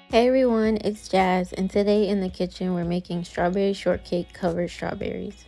Hey everyone, it's Jazz, and today in the kitchen we're making strawberry shortcake covered strawberries.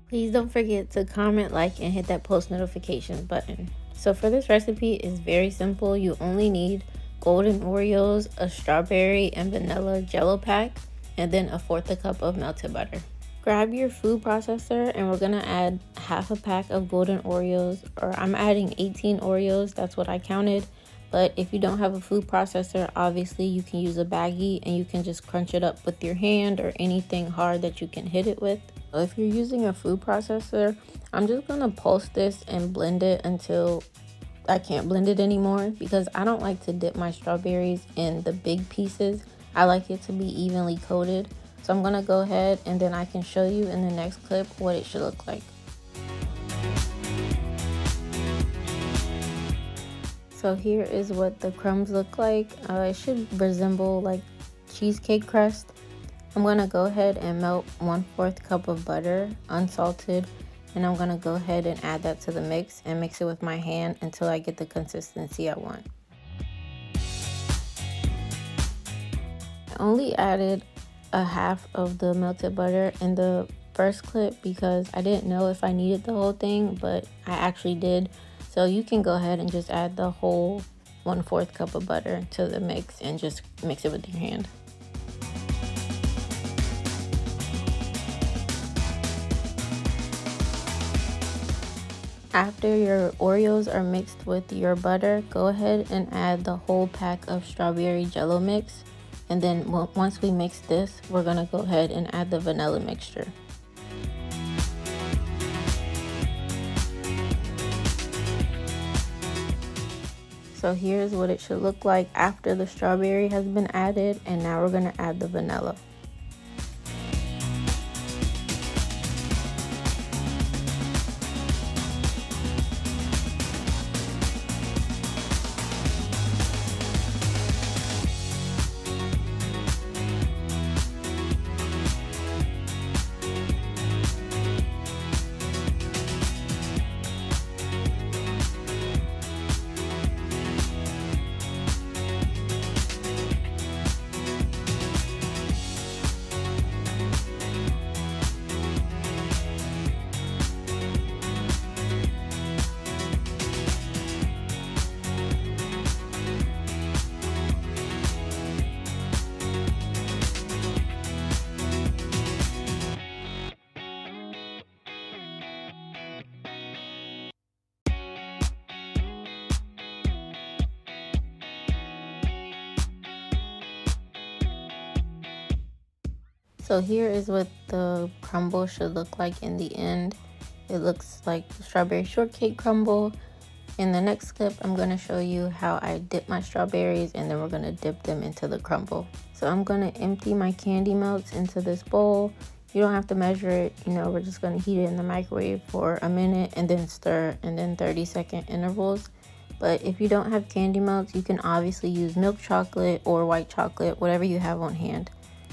Please don't forget to comment, like, and hit that post notifications button. So for this recipe, it's very simple. You only need Golden Oreos, a strawberry and vanilla jello pack, and then 1/4 cup of melted butter. Grab your food processor and we're gonna add half a pack of Golden Oreos, or I'm adding 18 Oreos, that's what I counted. But if you don't have a food processor, obviously you can use a baggie and you can just crunch it up with your hand or anything hard that you can hit it with. If you're using a food processor, I'm just gonna pulse this and blend it until I can't blend it anymore, because I don't like to dip my strawberries in the big pieces. I like it to be evenly coated. So I'm gonna go ahead and then I can show you in the next clip what it should look like. So here is what the crumbs look like. It should resemble like cheesecake crust. I'm gonna go ahead and melt 1/4 cup of butter, unsalted, and I'm gonna go ahead and add that to the mix and mix it with my hand until I get the consistency I want. I only added a half of the melted butter in the first clip because I didn't know if I needed the whole thing, but I actually did. So you can go ahead and just add the whole 1/4 cup of butter to the mix and just mix it with your hand. After your Oreos are mixed with your butter, go ahead and add the whole pack of strawberry jello mix. And then once we mix this, we're gonna go ahead and add the vanilla mixture. So here's what it should look like after the strawberry has been added, and now we're gonna add the vanilla. So here is what the crumble should look like in the end. It looks like the strawberry shortcake crumble. In the next clip, I'm going to show you how I dip my strawberries, and then we're going to dip them into the crumble. So I'm going to empty my candy melts into this bowl. You don't have to measure it, we're just going to heat it in the microwave for a minute and then stir, and then 30-second intervals. But if you don't have candy melts, you can obviously use milk chocolate or white chocolate, whatever you have on hand.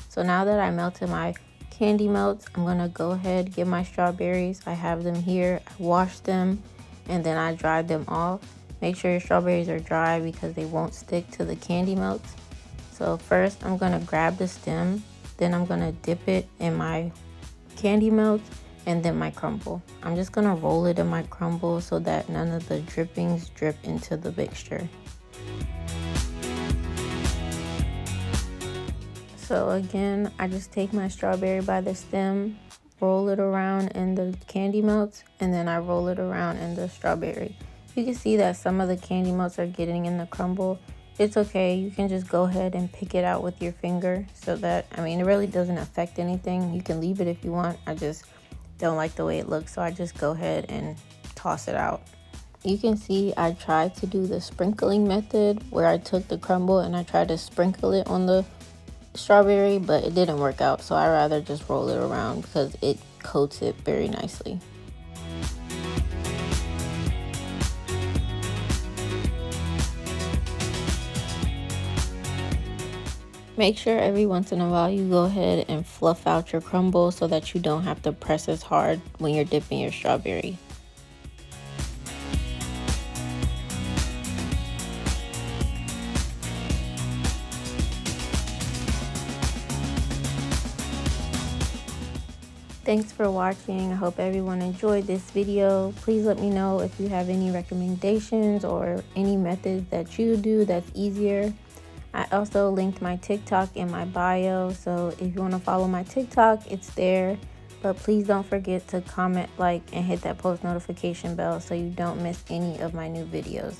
So now that I melted my candy melts, I'm gonna go ahead, get my strawberries. I have them here. I washed them and then I dried them off. Make sure your strawberries are dry because they won't stick to the candy melts. So first I'm gonna grab the stem, then I'm gonna dip it in my candy melts and then my crumble. I'm just gonna roll it in my crumble so that none of the drippings drip into the mixture. So again, I just take my strawberry by the stem, roll it around in the candy melts, and then I roll it around in the strawberry. You can see that some of the candy melts are getting in the crumble. It's okay, you can just go ahead and pick it out with your finger so that, it really doesn't affect anything. You can leave it if you want. I just don't like the way it looks, so I just go ahead and toss it out. You can see I tried to do the sprinkling method where I took the crumble and I tried to sprinkle it on the strawberry, but it didn't work out, so I rather just roll it around because it coats it very nicely. Make sure every once in a while you go ahead and fluff out your crumble so that you don't have to press as hard when you're dipping your strawberry. Thanks for watching. I hope everyone enjoyed this video. Please let me know if you have any recommendations or any methods that you do that's easier. I also linked my TikTok in my bio, so if you want to follow my TikTok, it's there. But please don't forget to comment, like, and hit that post notification bell so you don't miss any of my new videos.